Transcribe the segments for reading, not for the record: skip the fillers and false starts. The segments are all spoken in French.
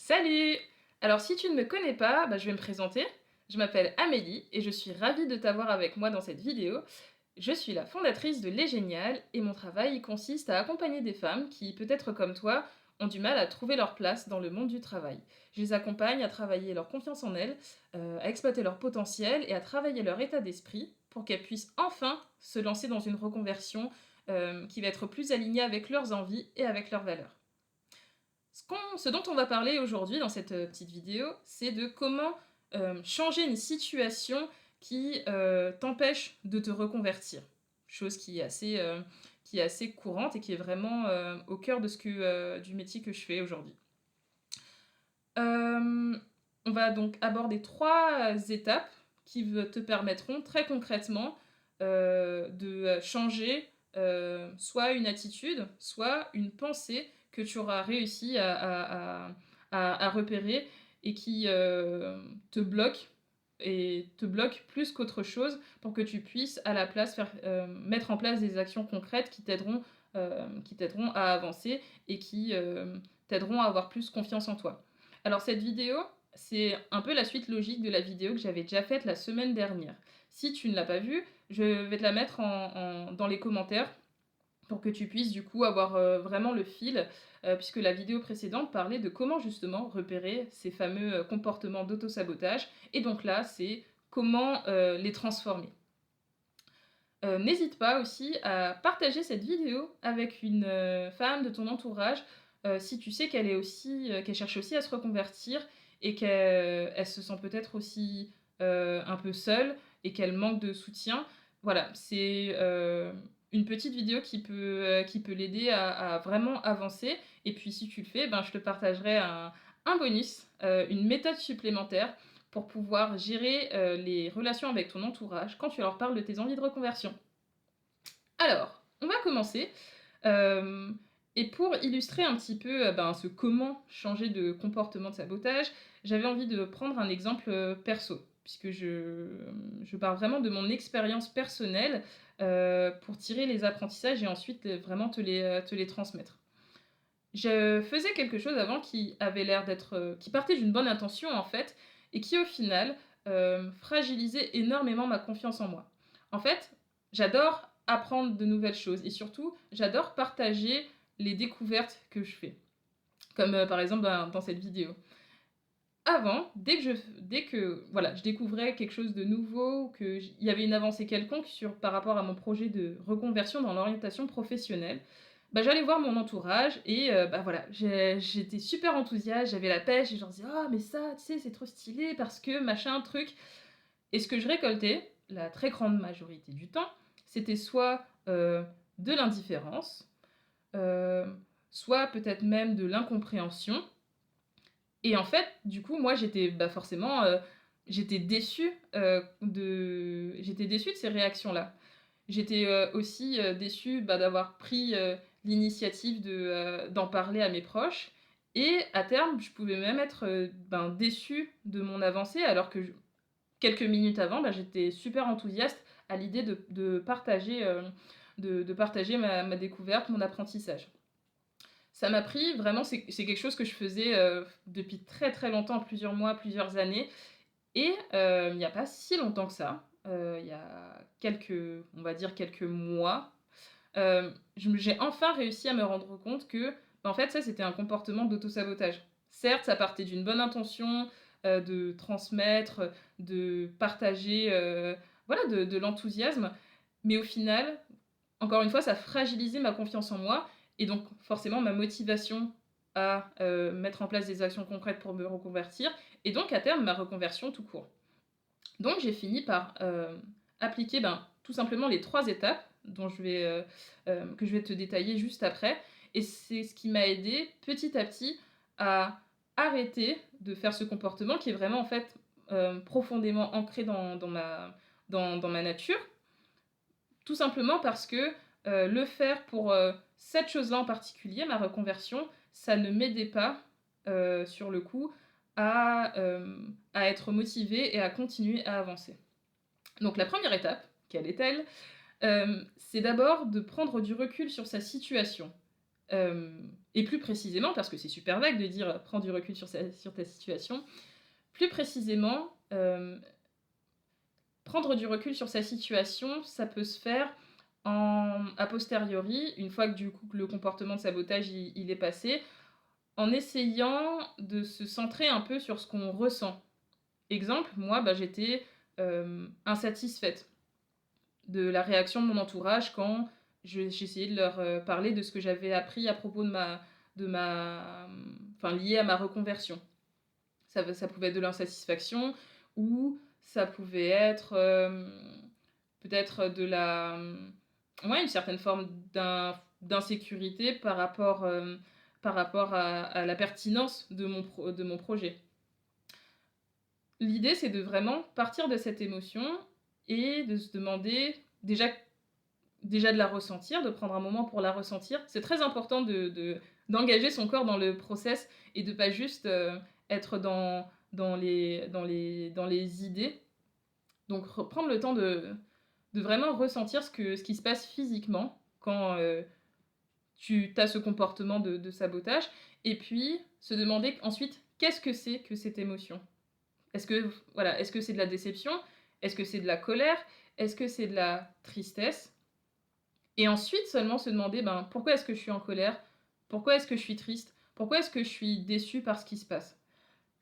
Salut! Alors si tu ne me connais pas, je vais me présenter. Je m'appelle Amélie et je suis ravie de t'avoir avec moi dans cette vidéo. Je suis la fondatrice de Les Géniales et mon travail consiste à accompagner des femmes qui, peut-être comme toi, ont du mal à trouver leur place dans le monde du travail. Je les accompagne à travailler leur confiance en elles, à exploiter leur potentiel et à travailler leur état d'esprit pour qu'elles puissent enfin se lancer dans une reconversion qui va être plus alignée avec leurs envies et avec leurs valeurs. Ce dont on va parler aujourd'hui dans cette petite vidéo, c'est de comment changer une situation qui t'empêche de te reconvertir. Chose qui est assez courante et qui est vraiment au cœur de du métier que je fais aujourd'hui. On va donc aborder trois étapes qui te permettront très concrètement de changer soit une attitude, soit une pensée que tu auras réussi à repérer et qui te bloque plus qu'autre chose pour que tu puisses à la place mettre en place des actions concrètes qui t'aideront à avancer et qui t'aideront à avoir plus confiance en toi. Alors cette vidéo, c'est un peu la suite logique de la vidéo que j'avais déjà faite la semaine dernière. Si tu ne l'as pas vue, je vais te la mettre dans les commentaires pour que tu puisses du coup avoir vraiment le fil, puisque la vidéo précédente parlait de comment justement repérer ces fameux comportements d'autosabotage, et donc là, c'est comment les transformer. N'hésite pas aussi à partager cette vidéo avec une femme de ton entourage si tu sais qu'elle est aussi, qu'elle cherche aussi à se reconvertir et qu'elle se sent peut-être aussi un peu seule et qu'elle manque de soutien. Voilà, c'est une petite vidéo qui peut l'aider à vraiment avancer. Et puis si tu le fais, je te partagerai un bonus, une méthode supplémentaire pour pouvoir gérer les relations avec ton entourage quand tu leur parles de tes envies de reconversion. Alors, on va commencer. Euh, et pour illustrer un petit peu ce comment changer de comportement de sabotage, j'avais envie de prendre un exemple perso, puisque je parle vraiment de mon expérience personnelle pour tirer les apprentissages et ensuite vraiment te les transmettre. Je faisais quelque chose avant qui avait l'air qui partait d'une bonne intention en fait, et qui au final fragilisait énormément ma confiance en moi. En fait, j'adore apprendre de nouvelles choses et surtout, j'adore partager les découvertes que je fais, comme par exemple dans cette vidéo. Avant, dès que voilà, je découvrais quelque chose de nouveau, qu'il y avait une avancée quelconque par rapport à mon projet de reconversion dans l'orientation professionnelle, j'allais voir mon entourage et voilà, j'étais super enthousiaste, j'avais la pêche et je leur disais «Ah mais ça, tu sais, c'est trop stylé parce que machin, truc». Et ce que je récoltais, la très grande majorité du temps, c'était soit de l'indifférence, heu, soit peut-être même de l'incompréhension. Et en fait, du coup, moi, j'étais forcément, j'étais déçue de ces réactions-là. J'étais aussi déçue d'avoir pris l'initiative d'en parler à mes proches. Et à terme, je pouvais même être déçue de mon avancée, alors que quelques minutes avant, j'étais super enthousiaste à l'idée de partager ma découverte, mon apprentissage. Ça m'a pris vraiment, c'est quelque chose que je faisais depuis très très longtemps, plusieurs mois, plusieurs années. Et il n'y a pas si longtemps que ça, il y a on va dire quelques mois, j'ai enfin réussi à me rendre compte que, en fait, ça c'était un comportement d'autosabotage. Certes, ça partait d'une bonne intention, de transmettre, de partager, voilà, de l'enthousiasme, mais au final, encore une fois, ça fragilisait ma confiance en moi et donc forcément ma motivation à mettre en place des actions concrètes pour me reconvertir et donc à terme ma reconversion tout court. Donc j'ai fini par appliquer tout simplement les trois étapes que je vais te détailler juste après. Et c'est ce qui m'a aidé petit à petit à arrêter de faire ce comportement qui est vraiment en fait profondément ancré dans ma nature. Tout simplement parce que le faire pour cette chose-là en particulier, ma reconversion, ça ne m'aidait pas sur le coup à être motivée et à continuer à avancer. Donc la première étape, quelle est-elle? C'est d'abord de prendre du recul sur sa situation. Et plus précisément, parce que c'est super vague de dire, «Prends du recul sur ta situation», plus précisément, prendre du recul sur sa situation, ça peut se faire a posteriori, une fois que du coup que le comportement de sabotage il est passé, en essayant de se centrer un peu sur ce qu'on ressent. Exemple, moi, bah, j'étais, insatisfaite de la réaction de mon entourage quand j'essayais de leur, parler de ce que j'avais appris à propos enfin lié à ma reconversion. Ça pouvait être de l'insatisfaction ou ça pouvait être, peut-être de la, ouais, une certaine forme d'insécurité par rapport à la pertinence de mon projet. L'idée, c'est de vraiment partir de cette émotion et de se demander déjà de la ressentir, de prendre un moment pour la ressentir. C'est très important d'engager son corps dans le process et de pas juste, être dans les idées. Donc prendre le temps de vraiment ressentir ce qui se passe physiquement quand, tu as ce comportement de sabotage et puis se demander ensuite qu'est-ce que c'est que cette émotion? Est-ce que c'est de la déception? Est-ce que c'est de la colère? Est-ce que c'est de la tristesse? Et ensuite seulement se demander, ben, pourquoi est-ce que je suis en colère? Pourquoi est-ce que je suis triste? Pourquoi est-ce que je suis déçue par ce qui se passe?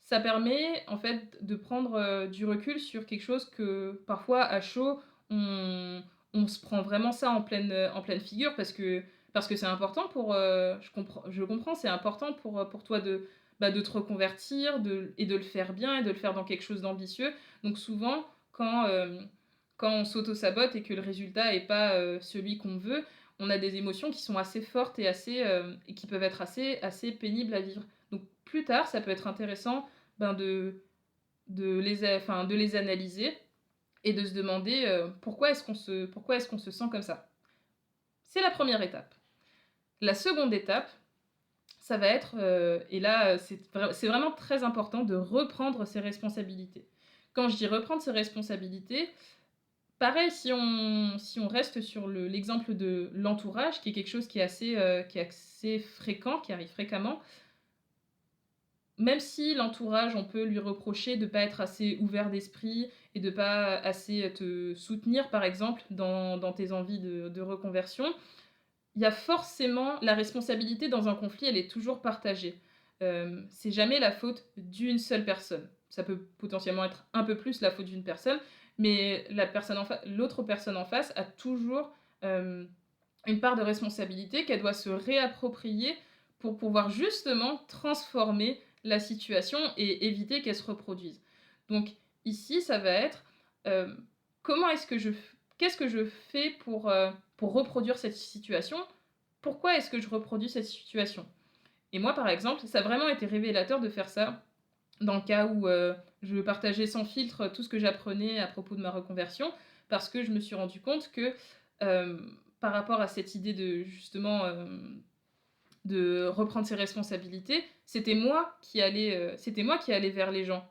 Ça permet en fait de prendre, du recul sur quelque chose que parfois à chaud, on on se prend vraiment ça en pleine figure parce que c'est important je comprends, c'est important pour toi de te reconvertir, de le faire bien et de le faire dans quelque chose d'ambitieux. Donc souvent quand on s'auto-sabote et que le résultat est pas, celui qu'on veut, on a des émotions qui sont assez fortes et et qui peuvent être assez pénibles à vivre. Donc plus tard, ça peut être intéressant, ben, de les analyser et de se demander, pourquoi est-ce qu'on se sent comme ça? C'est la première étape. La seconde étape, ça va être, et là, c'est vraiment très important de reprendre ses responsabilités. Quand je dis reprendre ses responsabilités, pareil, si on reste sur l'exemple de l'entourage, qui est quelque chose qui est assez fréquent, qui arrive fréquemment, même si l'entourage, on peut lui reprocher de ne pas être assez ouvert d'esprit et de pas assez te soutenir, par exemple, dans tes envies de reconversion, il y a forcément la responsabilité dans un conflit, elle est toujours partagée. C'est jamais la faute d'une seule personne. Ça peut potentiellement être un peu plus la faute d'une personne, mais l'autre personne en face a toujours, une part de responsabilité qu'elle doit se réapproprier pour pouvoir justement transformer la situation et éviter qu'elle se reproduise. Donc ici, ça va être, hem, comment est-ce que je f qu'est-ce que je fais pour reproduire cette situation? Pourquoi est-ce que je reproduis cette situation? Et moi, par exemple, ça a vraiment été révélateur de faire ça dans le cas où, je partageais sans filtre tout ce que j'apprenais à propos de ma reconversion, parce que je me suis rendu compte que, par rapport à cette idée de justement, de reprendre ses responsabilités, c'était moi qui allais vers les gens.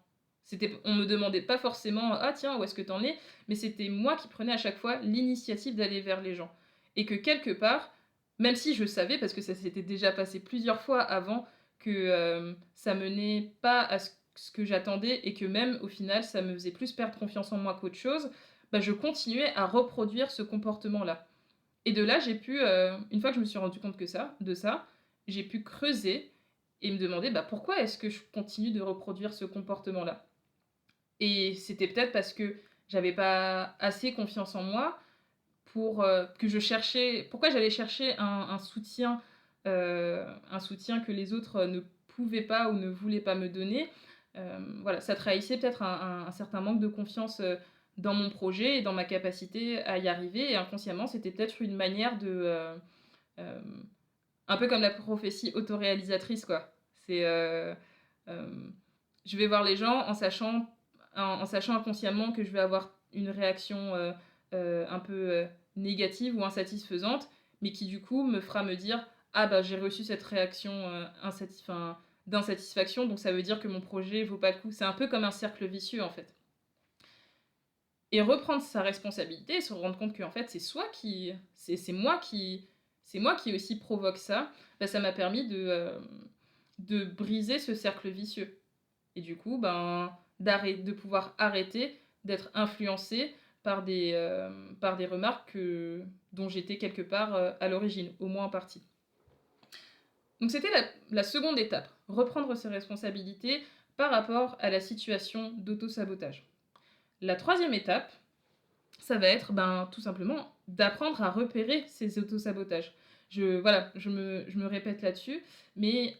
On me demandait pas forcément: «Ah tiens, où est-ce que tu en es?» mais c'était moi qui prenais à chaque fois l'initiative d'aller vers les gens. Et que quelque part, même si je savais, parce que ça s'était déjà passé plusieurs fois avant, que, ça menait pas à ce que j'attendais et que même au final ça me faisait plus perdre confiance en moi qu'autre chose, bah, je continuais à reproduire ce comportement-là. Et de là, une fois que je me suis rendu compte de ça, j'ai pu creuser et me demander, bah, pourquoi est-ce que je continue de reproduire ce comportement-là? Et c'était peut-être parce que j'avais pas assez confiance en moi pourquoi j'allais chercher un soutien que les autres, ne pouvaient pas ou ne voulaient pas me donner. Voilà, ça trahissait peut-être un certain manque de confiance, dans mon projet et dans ma capacité à y arriver et inconsciemment, c'était peut-être une manière hem, un peu comme la prophétie autoréalisatrice, quoi. C'est, hem, je vais voir les gens en sachant inconsciemment que je vais avoir une réaction, un peu, négative ou insatisfaisante, mais qui du coup me fera me dire: «Ah bah, j'ai reçu cette réaction, d'insatisfaction, donc ça veut dire que mon projet vaut pas le coup». C'est un peu comme un cercle vicieux, en fait. Et reprendre sa responsabilité et se rendre compte qu'en fait, c'est moi c'est moi qui aussi provoque ça, bah, ça m'a permis de briser ce cercle vicieux et du coup, ben, de pouvoir arrêter d'être influencée par des remarques dont j'étais quelque part, à l'origine, au moins en partie. Donc c'était la seconde étape, reprendre ses responsabilités par rapport à la situation d'auto-sabotage. La troisième étape, ça va être, ben, tout simplement d'apprendre à repérer ces autosabotages. Voilà, je me répète là-dessus, mais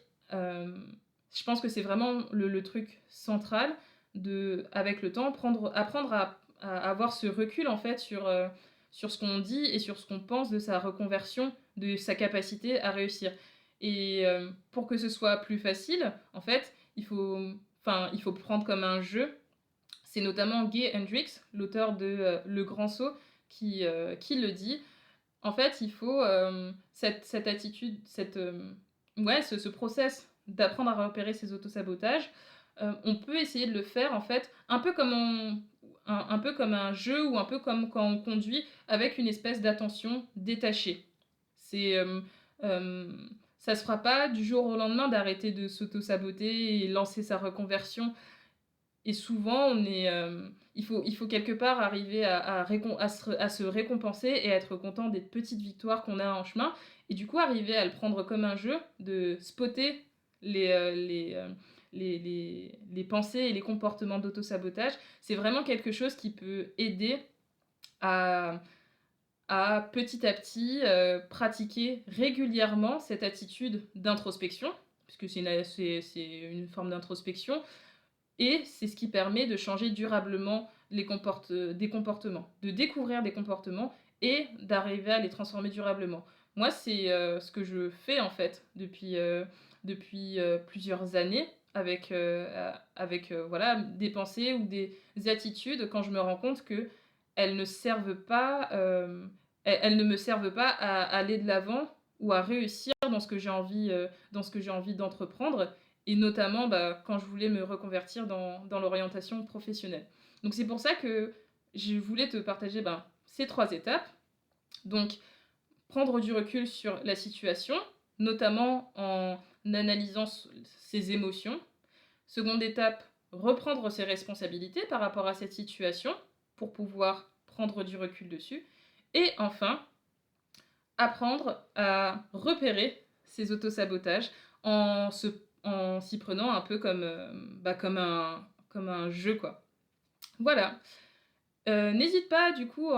je pense que c'est vraiment le truc central avec le temps, apprendre à avoir ce recul en fait sur ce qu'on dit et sur ce qu'on pense de sa reconversion, de sa capacité à réussir. Et pour que ce soit plus facile, en fait, il faut prendre comme un jeu. C'est notamment Gay Hendricks, l'auteur de Le Grand Saut, qui le dit. En fait, il faut cette attitude, ouais, ce process d'apprendre à repérer ses autosabotages. On peut essayer de le faire, en fait, un peu comme un jeu ou un peu comme quand on conduit avec une espèce d'attention détachée. C'est, euh, ça se fera pas du jour au lendemain d'arrêter de s'auto-saboter et lancer sa reconversion. Et souvent, il faut quelque part arriver à se récompenser et à être content des petites victoires qu'on a en chemin. Et du coup, arriver à le prendre comme un jeu, de spotter les, euh, les, euh, les pensées et les comportements d'auto-sabotage, c'est vraiment quelque chose qui peut aider à, à petit pratiquer régulièrement cette attitude d'introspection, puisque c'est une forme d'introspection, et c'est ce qui permet de changer durablement des comportements, de découvrir des comportements et d'arriver à les transformer durablement. Moi, c'est ce que je fais en fait depuis plusieurs années avec voilà, des pensées ou des attitudes quand je me rends compte que elles ne servent pas, elles ne me servent pas à aller de l'avant ou à réussir dans ce que j'ai envie d'entreprendre et notamment bah, quand je voulais me reconvertir dans l'orientation professionnelle. Donc c'est pour ça que je voulais te partager ben, ces trois étapes. Donc prendre du recul sur la situation, notamment en analysant ses émotions. Seconde étape, reprendre ses responsabilités par rapport à cette situation pour pouvoir prendre du recul dessus. Et enfin, apprendre à repérer ses autosabotages en se en s'y prenant un peu comme, bah, comme un jeu, quoi. Voilà. N'hésite pas, du coup,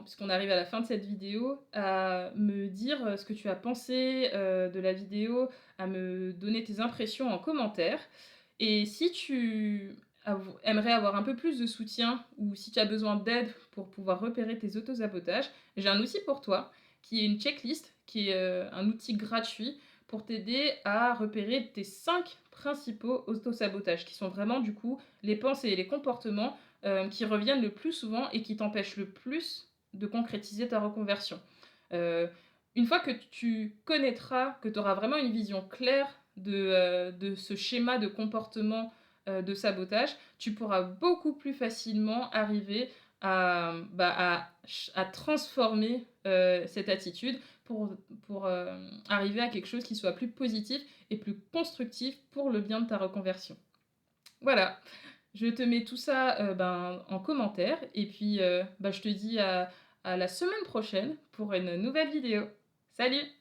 puisqu'on arrive à la fin de cette vidéo, à me dire ce que tu as pensé de la vidéo, à me donner tes impressions en commentaire. Et si tu aimerais avoir un peu plus de soutien ou si tu as besoin d'aide pour pouvoir repérer tes autosabotages, j'ai un outil pour toi qui est une checklist, qui est un outil gratuit pour t'aider à repérer tes 5 principaux autosabotages, qui sont vraiment du coup les pensées et les comportements qui reviennent le plus souvent et qui t'empêchent le plus de concrétiser ta reconversion. Euh, une fois que tu connaîtras, que tu auras vraiment une vision claire de ce schéma de comportement de sabotage, tu pourras beaucoup plus facilement arriver à transformer cette attitude pour arriver à quelque chose qui soit plus positif et plus constructif pour le bien de ta reconversion. Voilà, je te mets tout ça ben, en commentaire et puis je te dis à la semaine prochaine pour une nouvelle vidéo. Salut!